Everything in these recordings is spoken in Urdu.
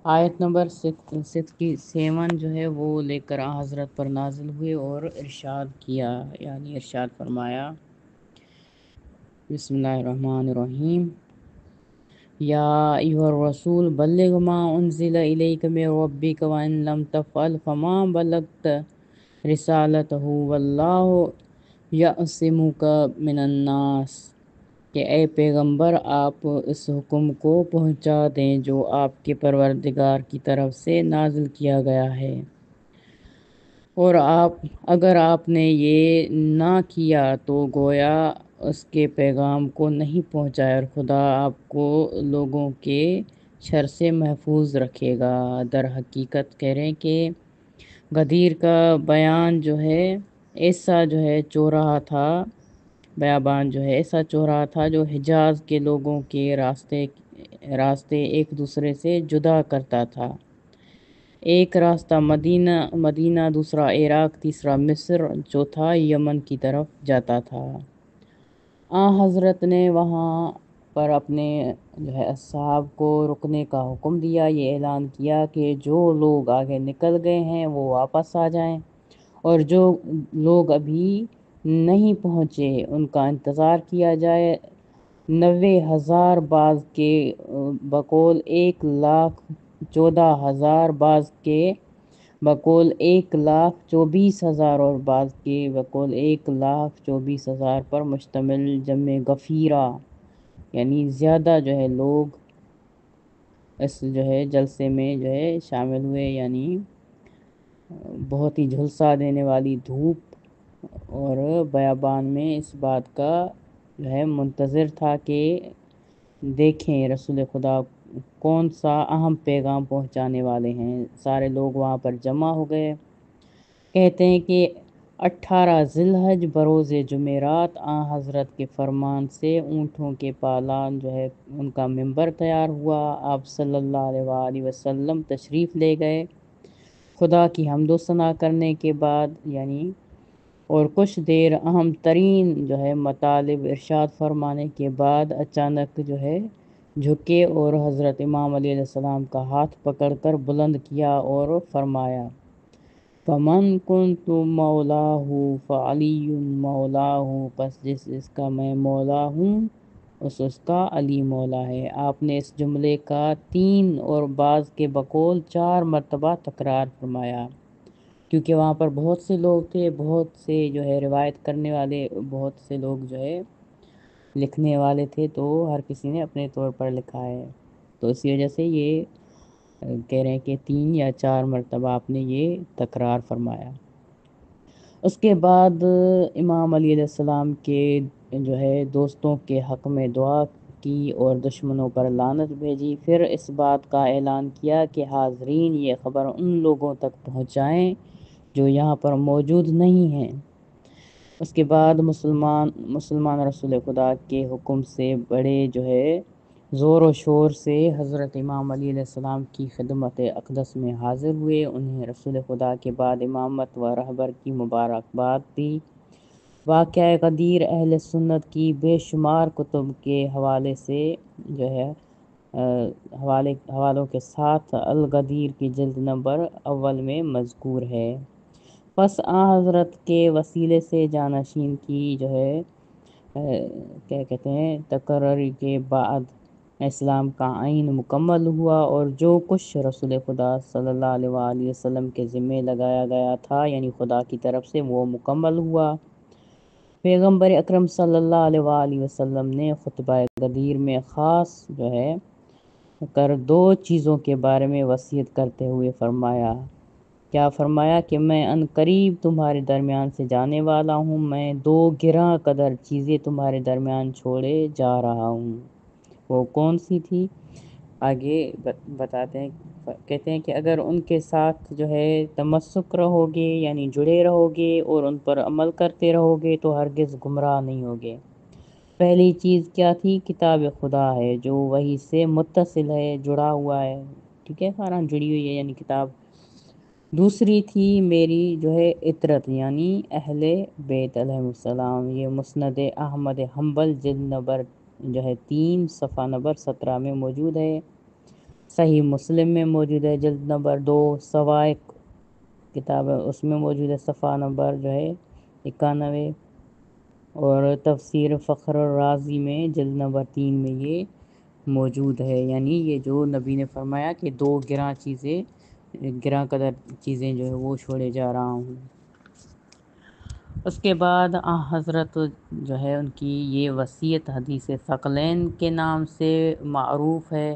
آیت نمبر 67 جو ہے وہ لے کر حضرت پر نازل ہوئے اور ارشاد کیا، یعنی ارشاد فرمایا، بسم اللہ الرحمن الرحیم، یا ایھا الرسول بلغ ما انزل الیک من ربک وان لم تفعل فما بلغت رسالتہ واللہ یعصمک من الناس، کہ اے پیغمبر آپ اس حکم کو پہنچا دیں جو آپ کے پروردگار کی طرف سے نازل کیا گیا ہے، اور اگر آپ نے یہ نہ کیا تو گویا اس کے پیغام کو نہیں پہنچایا، اور خدا آپ کو لوگوں کے شر سے محفوظ رکھے گا۔ در حقیقت کہہ رہے ہیں کہ غدیر کا بیان جو ہے ایسا جو ہے چوراہا تھا، بیابان جو ہے ایسا چوراہا تھا جو حجاز کے لوگوں کے راستے ایک دوسرے سے جدا کرتا تھا۔ ایک راستہ مدینہ، دوسرا عراق، تیسرا مصر، چوتھا یمن کی طرف جاتا تھا۔ حضرت نے وہاں پر اپنے جو ہے اصحاب کو رکنے کا حکم دیا، یہ اعلان کیا کہ جو لوگ آگے نکل گئے ہیں وہ واپس آ جائیں، اور جو لوگ ابھی نہیں پہنچے ان کا انتظار کیا جائے۔ 90,000 بعض کے بقول 1,14,000، بعض کے بقول 1,24,000 اور بعض کے بقول 1,24,000 پر مشتمل جمع غفیرہ، یعنی زیادہ جو ہے لوگ اس جو ہے جلسے میں جو ہے شامل ہوئے، یعنی بہت ہی جھلسا دینے والی دھوپ اور بیابان میں اس بات کا جو ہے منتظر تھا کہ دیکھیں رسول خدا کون سا اہم پیغام پہنچانے والے ہیں۔ سارے لوگ وہاں پر جمع ہو گئے۔ کہتے ہیں کہ 18 ذی الحج بروز جمعرات حضرت کے فرمان سے اونٹوں کے پالان جو ہے ان کا منبر تیار ہوا، آپ صلی اللہ علیہ وآلہ وسلم تشریف لے گئے۔ خدا کی حمد و ثنا کرنے کے بعد اور کچھ دیر اہم ترین جو ہے مطالب ارشاد فرمانے کے بعد اچانک جو ہے جھکے اور حضرت امام علیہ السلام کا ہاتھ پکڑ کر بلند کیا اور فرمایا، فَمَن كُنتُ مَوْلَاهُ فَعَلِيٌّ مَوْلَاهُ، پس جس کا میں مولا ہوں اس کا علی مولا ہے۔ آپ نے اس جملے کا 3 اور بعض کے بقول 4 مرتبہ تکرار فرمایا، کیونکہ وہاں پر بہت سے لوگ تھے، بہت سے جو ہے روایت کرنے والے، بہت سے لوگ جو ہے لکھنے والے تھے، تو ہر کسی نے اپنے طور پر لکھا ہے، تو اسی وجہ سے یہ کہہ رہے ہیں کہ 3 یا 4 مرتبہ آپ نے یہ تکرار فرمایا۔ اس کے بعد امام علیہ السلام کے جو ہے دوستوں کے حق میں دعا کی اور دشمنوں پر لعنت بھیجی، پھر اس بات کا اعلان کیا کہ حاضرین یہ خبر ان لوگوں تک پہنچائیں جو یہاں پر موجود نہیں ہیں۔ اس کے بعد مسلمان رسول خدا کے حکم سے بڑے جو ہے زور و شور سے حضرت امام علیہ السلام کی خدمت اقدس میں حاضر ہوئے، انہیں رسول خدا کے بعد امامت و رہبر کی مبارکباد دی۔ واقعہ غدیر اہل سنت کی بے شمار کتب کے حوالے سے جو ہے حوالوں کے ساتھ الغدیر کی جلد نمبر اول میں مذکور ہے۔ پس حضرت کے وسیلے سے جانشین کی جو ہے کیا کہتے ہیں تقرری کے بعد اسلام کا آئین مکمل ہوا، اور جو کچھ رسول خدا صلی اللہ علیہ وآلہ وسلم کے ذمہ لگایا گیا تھا یعنی خدا کی طرف سے وہ مکمل ہوا۔ پیغمبر اکرم صلی اللہ علیہ وآلہ وسلم نے خطبہ غدیر میں خاص جو ہے کر 2 چیزوں کے بارے میں وصیت کرتے ہوئے فرمایا، کیا فرمایا کہ میں ان قریب تمہارے درمیان سے جانے والا ہوں، میں 2 گراں قدر چیزیں تمہارے درمیان چھوڑے جا رہا ہوں۔ وہ کون سی تھی آگے بتاتے ہیں، کہتے ہیں کہ اگر ان کے ساتھ جو ہے تمسک رہو گے یعنی جڑے رہو گے اور ان پر عمل کرتے رہو گے تو ہرگز گمراہ نہیں ہوگے۔ پہلی چیز کیا تھی؟ کتاب خدا ہے جو وحی سے متصل ہے، جڑا ہوا ہے، ٹھیک ہے، خاران جڑی ہوئی ہے یعنی کتاب۔ دوسری تھی میری جو ہے اطرت یعنی اہل بیت علیہ السلام، یہ مسند احمد حنبل جلد نمبر جو ہے 3 صفحہ نمبر 17 میں موجود ہے۔ صحیح مسلم میں موجود ہے، جلد نمبر 2، سوائق کتاب ہے اس میں موجود ہے، صفحہ نمبر جو ہے 91، اور تفسیر فخر الرازی میں جلد نمبر 3 میں یہ موجود ہے۔ یعنی یہ جو نبی نے فرمایا کہ 2 گراں قدر چیزیں جو ہے وہ چھوڑے جا رہا ہوں۔ اس کے بعد حضرت جو ہے ان کی یہ وصیت حدیث ثقلین کے نام سے معروف ہے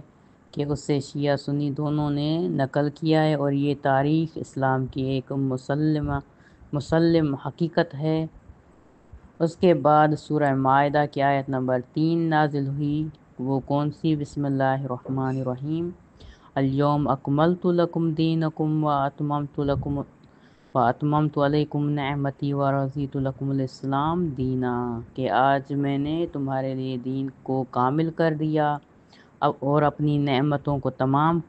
کہ اس سے شیعہ سنی دونوں نے نقل کیا ہے، اور یہ تاریخ اسلام کی ایک مسلم حقیقت ہے۔ اس کے بعد سورہ مائدہ کی آیت نمبر 3 نازل ہوئی، وہ کون سی؟ بسم اللہ الرحمن الرحیم، الیوم اکملت لکم دینکم واتممت علیکم نعمتی ورضیت لکم الاسلام دینا، کہ آج میں نے تمہارے لیے دین کو کامل کر دیا اور اپنی نعمتوں کو تمام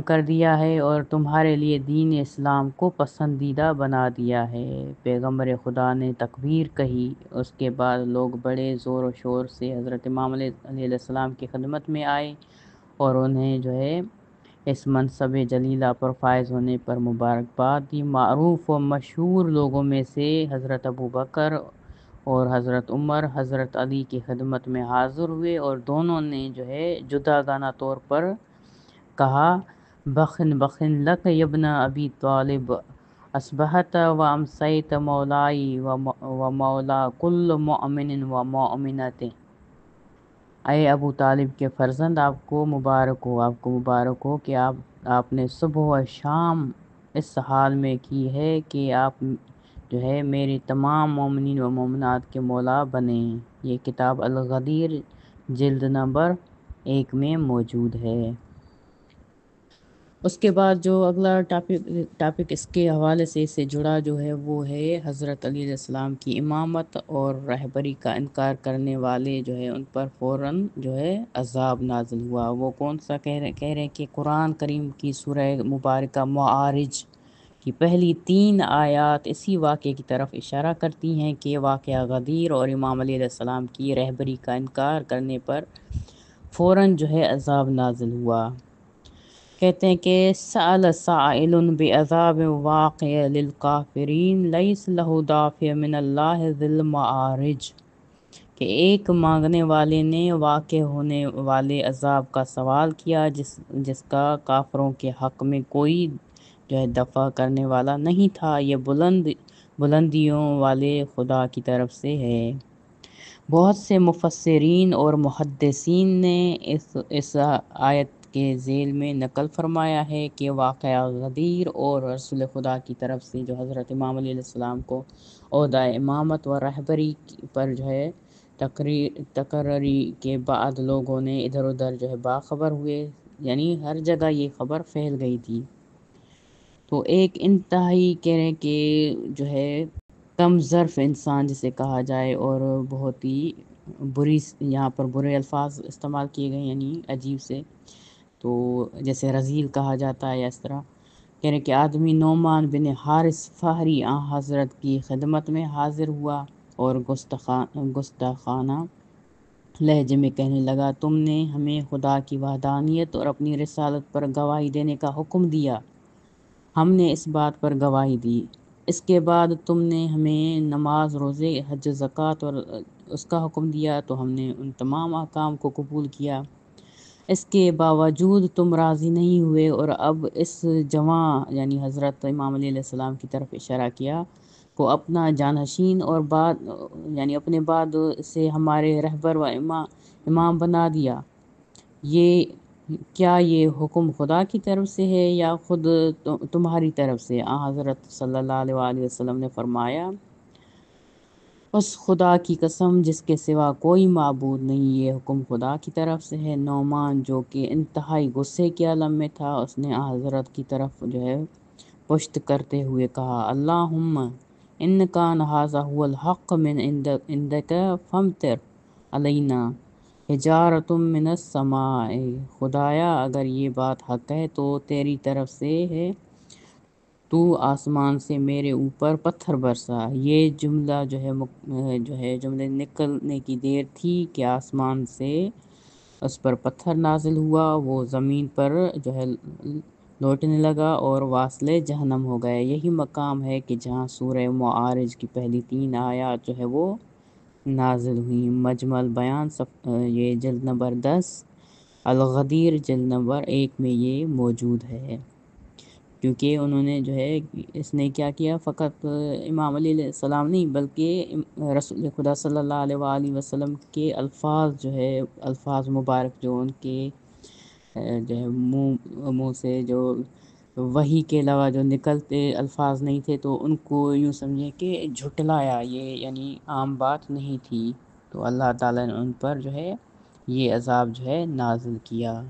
کر دیا ہے، اور تمہارے لیے دین اسلام کو پسندیدہ بنا دیا ہے۔ پیغمبر خدا نے تکبیر کہی، اس کے بعد لوگ بڑے زور و شور سے حضرت امام علیہ السلام کی خدمت میں آئے اور انہیں جو ہے اس منصب جلیلہ پر فائز ہونے پر مبارکباد دی۔ معروف و مشہور لوگوں میں سے حضرت ابوبکر اور حضرت عمر حضرت علی کی خدمت میں حاضر ہوئے، اور دونوں نے جو ہے جداگانہ طور پر کہا، بخن بخن لک ابن ابی طالب، اصبحت و امسیت مولائی و مولا کل مؤمن و مؤمنت، اے ابو طالب کے فرزند، آپ کو مبارک ہو کہ آپ نے صبح و شام اس حال میں کی ہے کہ آپ جو ہے میرے تمام مومنین و مومنات کے مولا بنے۔ یہ کتاب الغدیر جلد نمبر 1 میں موجود ہے۔ اس کے بعد جو اگلا ٹاپک اس کے حوالے سے جڑا جو ہے وہ ہے حضرت علی علیہ السلام کی امامت اور رہبری کا انکار کرنے والے جو ہے ان پر فوراً جو ہے عذاب نازل ہوا۔ وہ کون سا کہہ رہے ہیں کہ قرآن کریم کی سورہ مبارکہ معارج کی پہلی 3 آیات اسی واقعے کی طرف اشارہ کرتی ہیں کہ واقعہ غدیر اور امام علی علیہ السلام کی رہبری کا انکار کرنے پر فوراً جو ہے عذاب نازل ہوا۔ کہتے ہیں کہ سأل سائل بعذاب واقع للکافرین لیس لہ دافع من اللہ ذی المعارج، کہ ایک مانگنے والے نے واقع ہونے والے عذاب کا سوال کیا جس کا کافروں کے حق میں کوئی جو ہے دفع کرنے والا نہیں تھا، یہ بلندیوں والے خدا کی طرف سے ہے۔ بہت سے مفسرین اور محدثین نے اس آیت کے ذیل میں نقل فرمایا ہے کہ واقعہ غدیر اور رسول خدا کی طرف سے جو حضرت امام علیہ السلام کو عہدہ امامت و رہبری پر جو ہے تقرری کے بعد لوگوں نے ادھر ادھر جو ہے باخبر ہوئے، یعنی ہر جگہ یہ خبر پھیل گئی تھی۔ تو ایک انتہائی کہہ رہے کہ جو ہے کم ظرف انسان جسے کہا جائے، اور بہت ہی یہاں پر برے الفاظ استعمال کیے گئے، یعنی عجیب سے، تو جیسے رذیل کہا جاتا ہے، اس طرح کہہ رہے کہ آدمی نعمان بن حارث فہری حضرت کی خدمت میں حاضر ہوا اور گستاخانہ لہجے میں کہنے لگا، تم نے ہمیں خدا کی وحدانیت اور اپنی رسالت پر گواہی دینے کا حکم دیا، ہم نے اس بات پر گواہی دی، اس کے بعد تم نے ہمیں نماز، روزے، حج، زکوٰۃ اور اس کا حکم دیا تو ہم نے ان تمام احکام کو قبول کیا، اس کے باوجود تم راضی نہیں ہوئے، اور اب اس جواں یعنی حضرت امام علیہ السلام کی طرف اشارہ کیا کو اپنا جانشین اور یعنی اپنے بعد سے ہمارے رہبر و امام بنا دیا، کیا یہ حکم خدا کی طرف سے ہے یا خود تمہاری طرف سے؟ حضرت صلی اللہ علیہ وآلہ وسلم نے فرمایا، اس خدا کی قسم جس کے سوا کوئی معبود نہیں، یہ حکم خدا کی طرف سے ہے۔ نعمان جو کہ انتہائی غصے کے عالم میں تھا، اس نے حضرت کی طرف جو ہے پشت کرتے ہوئے کہا، اللہم ان کان ھذا ھو الحق من عندک فامطر علینا حجارۃ من السماء، خدایا اگر یہ بات حق ہے تو تیری طرف سے ہے، تو آسمان سے میرے اوپر پتھر برسا۔ یہ جملے نکلنے کی دیر تھی کہ آسمان سے اس پر پتھر نازل ہوا، وہ زمین پر جو ہے لوٹنے لگا اور واصل جہنم ہو گئے۔ یہی مقام ہے کہ جہاں سورہ معارج کی پہلی 3 آیات جو ہے وہ نازل ہوئی۔ مجمع البیان یہ جلد نمبر 10، الغدیر جلد نمبر 1 میں یہ موجود ہے۔ کیونکہ انہوں نے جو ہے اس نے کیا کیا، فقط امام علی علیہ السلام نہیں بلکہ رسول خدا صلی اللہ علیہ وآلہ وسلم کے الفاظ جو ہے، الفاظ مبارک جو ان کے جو ہے منہ سے جو وحی کے علاوہ جو نکلتے الفاظ نہیں تھے، تو ان کو یوں سمجھے کہ جھٹلایا، یہ یعنی عام بات نہیں تھی، تو اللہ تعالیٰ نے ان پر جو ہے یہ عذاب جو ہے نازل کیا۔